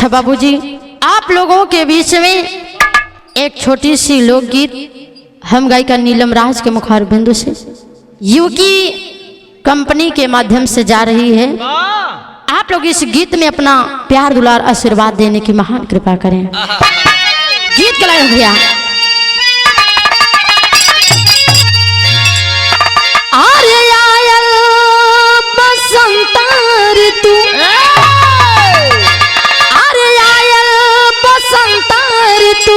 अच्छा बाबूजी, आप लोगों के बीच में एक छोटी सी लोकगीत हम गायिका नीलम राज के मुखार बिंदु से युकी कंपनी के माध्यम से जा रही है। आप लोग इस गीत में अपना प्यार दुलार आशीर्वाद देने की महान कृपा करें। गीत के लाइन भैया। आर्य आयल बसंत ऋतु, आर्य आयल बसंत ऋतु,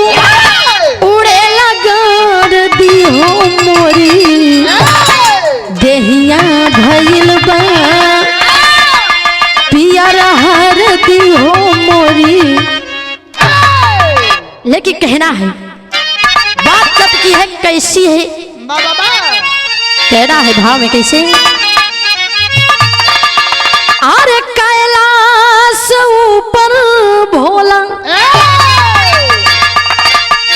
उड़े लगन दी हो मोरी, देहिया भइल बा पियर हर दी हो मोरी। लेकिन कहना है बात कब की है, कैसी है, कहना है भाव में कैसे। अरे कैलाश ऊपर भोला,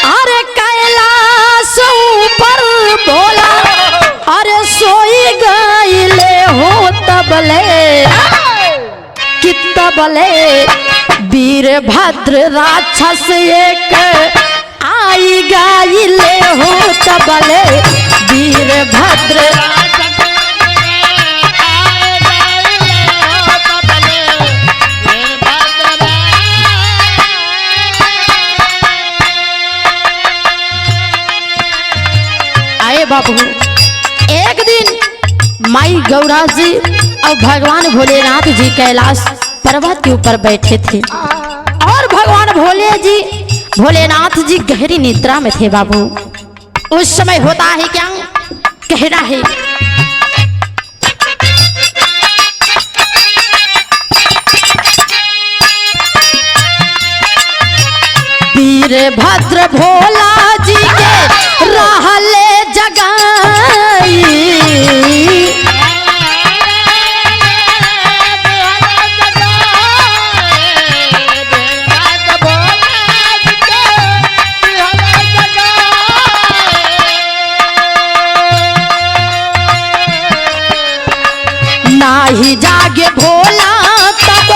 अरे कैलाश ऊपर भोला, अरे सोई गाइले हो तबले कितबले वीरभद्र राक्षस एक आई गाइले हो तबले वीरभद्र। आए बाबू, एक दिन माई गौरा जी और भगवान भोलेनाथ जी कैलाश पर्वत के ऊपर बैठे थे और भगवान भोलेनाथ जी गहरी निद्रा में थे बाबू। उस समय होता है क्या, कहना है वीरभद्र भोला जी के रहले जगाई, नाही जागे भोला तब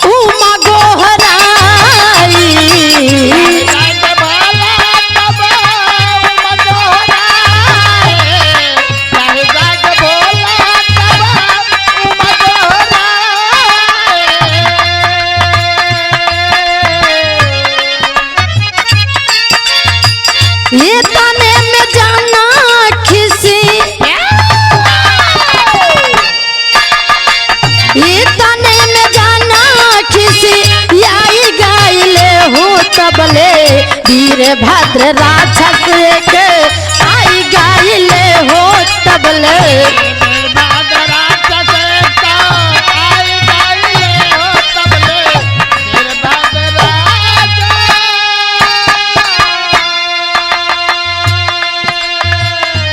उमा गोहराई, ये तने में जाना खिसी, ये तने में जाना खिसी, आई गाइले हो तबले वीरभद्र राक्षस एक आई गाइले हो तबले।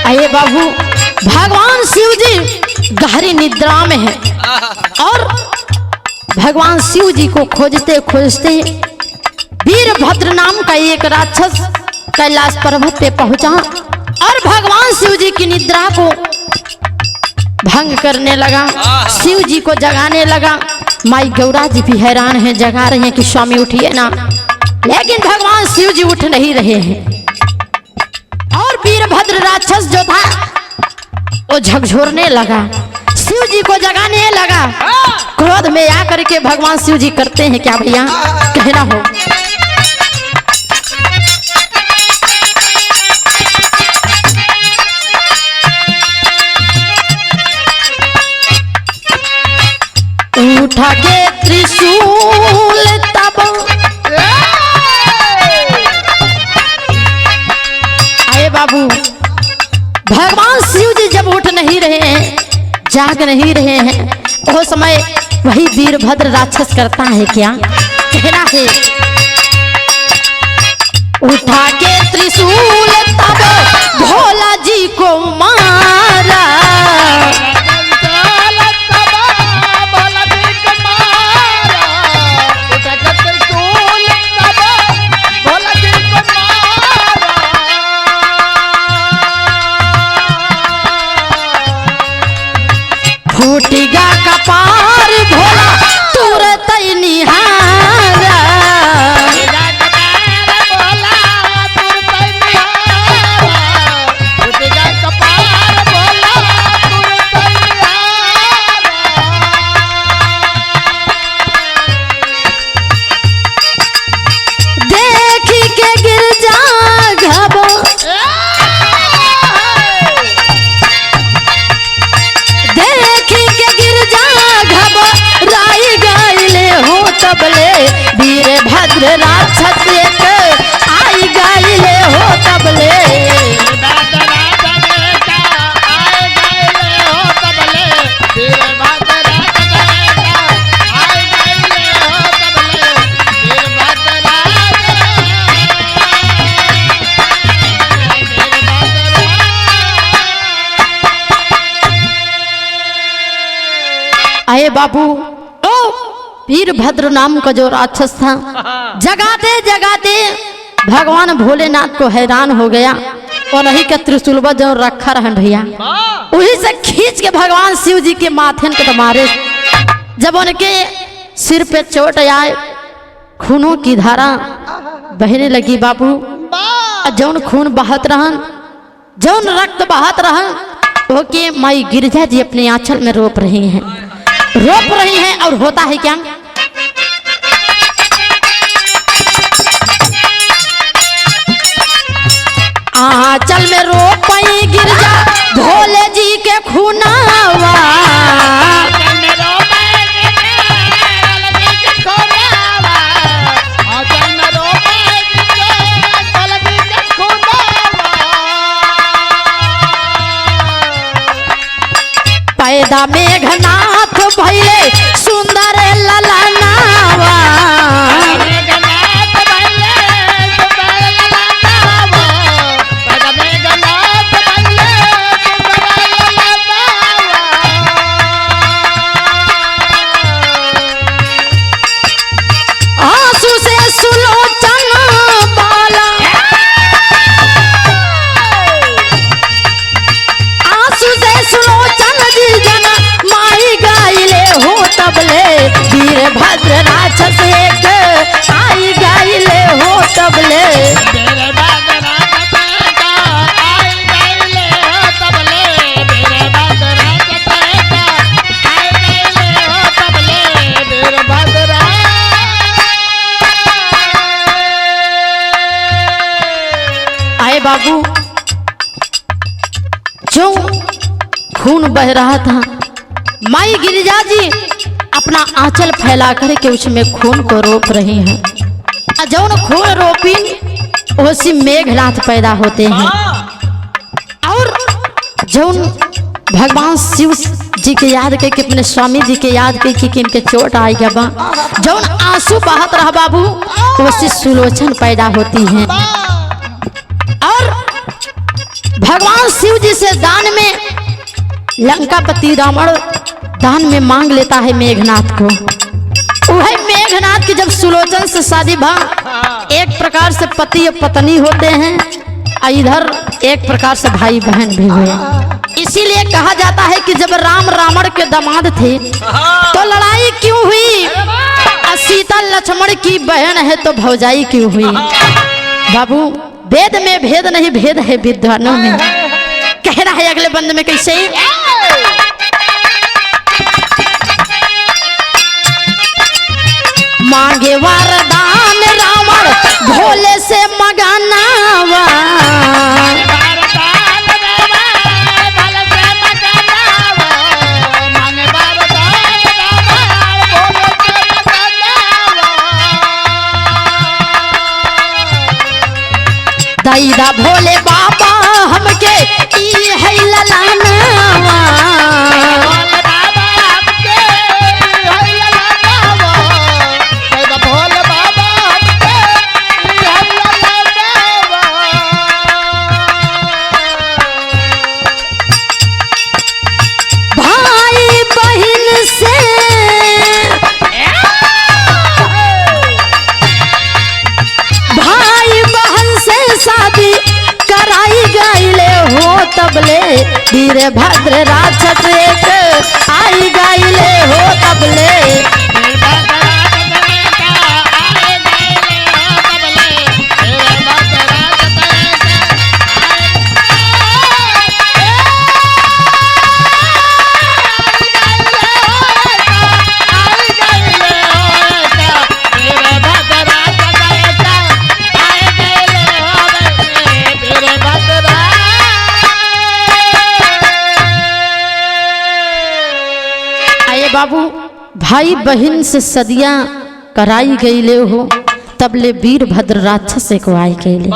आइए बाबू, भगवान शिव जी गहरी निद्रा में है और भगवान शिव जी को खोजते खोजते वीरभद्र नाम का एक राक्षस कैलाश पर्वत पे पहुंचा और भगवान शिव जी की निद्रा को भंग करने लगा, शिव जी को जगाने लगा। माई गौरा जी भी हैरान हैं, जगा रहे हैं कि स्वामी उठिए ना, लेकिन भगवान शिव जी उठ नहीं रहे हैं और वीरभद्र राक्षस जो था वो झकझोरने लगा, शिव जी को जगाने लगा। क्रोध में आकर के भगवान शिव जी करते हैं क्या भैया, कहना हो उठा के त्रिशूल तब, आए बाबू, भगवान शिव जी जब उठ नहीं रहे हैं, जाग नहीं रहे हैं, वो समय वही वीरभद्र राक्षस करता है क्या, कहना है उठा के त्रिशूल तब भोला जी को मारा, फूटिगा कपार भोला तुरत निहारा, तबले वीरभद्र राक्षस एक आई गईले हो तबले। आए बाबू, ओ वीरभद्र नाम का जो राक्षस था जगाते जगाते भगवान भोलेनाथ को हैरान हो गया और नहीं का त्रिशूलवा जो रखा रहन भैया वही से खींच के भगवान शिव जी के माथे के मारे। जब उनके सिर पे चोट आए खूनों की धारा बहने लगी बाबू, जौन खून बहत रहन जौन रक्त बहत रहन वो के माई गिरजा जी अपने आंचल में रोप रही हैं और होता है क्या, आंचल में रोपई गिरजा भोले जी के खूनावा। पैदा मेघनाथ भैले सुंदर ललनावा। आंसू से सुलोचन बाला, आंसू से सुलोचन जी जना माई गाइले हो तबले वीरभद्र राक्षस एक आई गाइले हो तबले। आए बाबू, जो खून बह रहा था माई गिरिजा जी अपना आंचल फैला करके उसमें खून को रोप रही हैं। जौन खून रोपी उसी मेघनाथ पैदा होते हैं और जौन भगवान शिव जी के याद करके अपने स्वामी जी के याद करके कि इनके चोट आई गया जौन आंसू बहत रहा बाबू उसी सुलोचन पैदा होती हैं और भगवान शिव जी से दान में लंकापति रावण दान में मांग लेता है मेघनाथ को। वह मेघनाथ की जब सुलोचन से शादी भा एक प्रकार से पति और पत्नी होते हैं और इधर एक प्रकार से भाई बहन भी हुए। इसीलिए कहा जाता है कि जब राम रावण के दामाद थे तो लड़ाई क्यों हुई, और सीता लक्ष्मण की बहन है तो भौजाई क्यों हुई। बाबू वेद में भेद नहीं, भेद है विद्वानों में। कह रहा है अगले बंद में कैसे, मांगे वरदान रावण भोले से मगनावा। दैदा भोले बाबा हमके ई है ललनावा। तबले वीरभद्र राक्षस एक आई गाइले हो तबले। बाबू भाई बहन से सदियां कराई गईले हो तबले वीरभद्र राक्षस को आई गईले।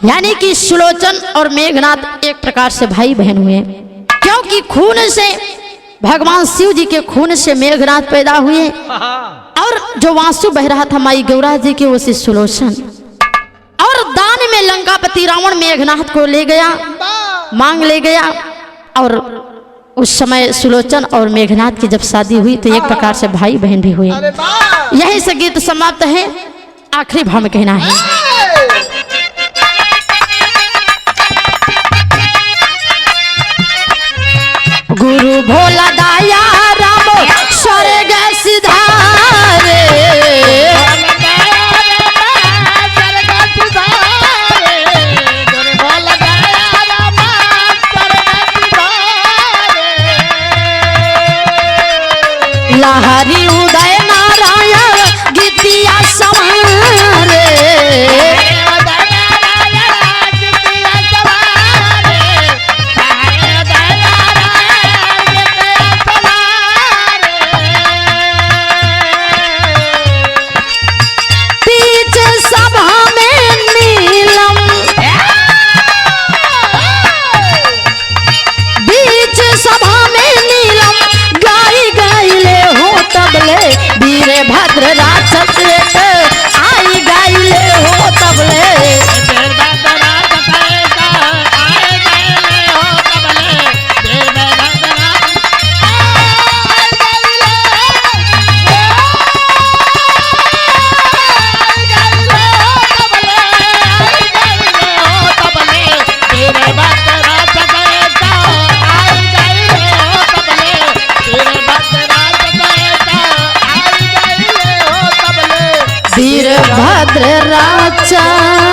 यानी कि सुलोचन और मेघनाथ एक प्रकार से भाई बहन हुए, क्योंकि खून से भगवान शिव जी के खून से मेघनाथ पैदा हुए और जो वासु बह रहा था माई गौरा जी के वो से सुलोचन। और दान में लंकापति रावण मेघनाथ को ले गया, मांग ले गया। और उस समय सुलोचन और मेघनाथ की जब शादी हुई तो एक प्रकार से भाई बहन भी हुए। यही से गीत समाप्त है। आखिरी भाव में कहना है, गुरु भोला दाया राम स्वर्ग सिधारे, लहरी उदय नारायण गीतिया संहारे, वीरभद्र राक्षस आई गाइले हो तबले, वीरभद्र राक्षस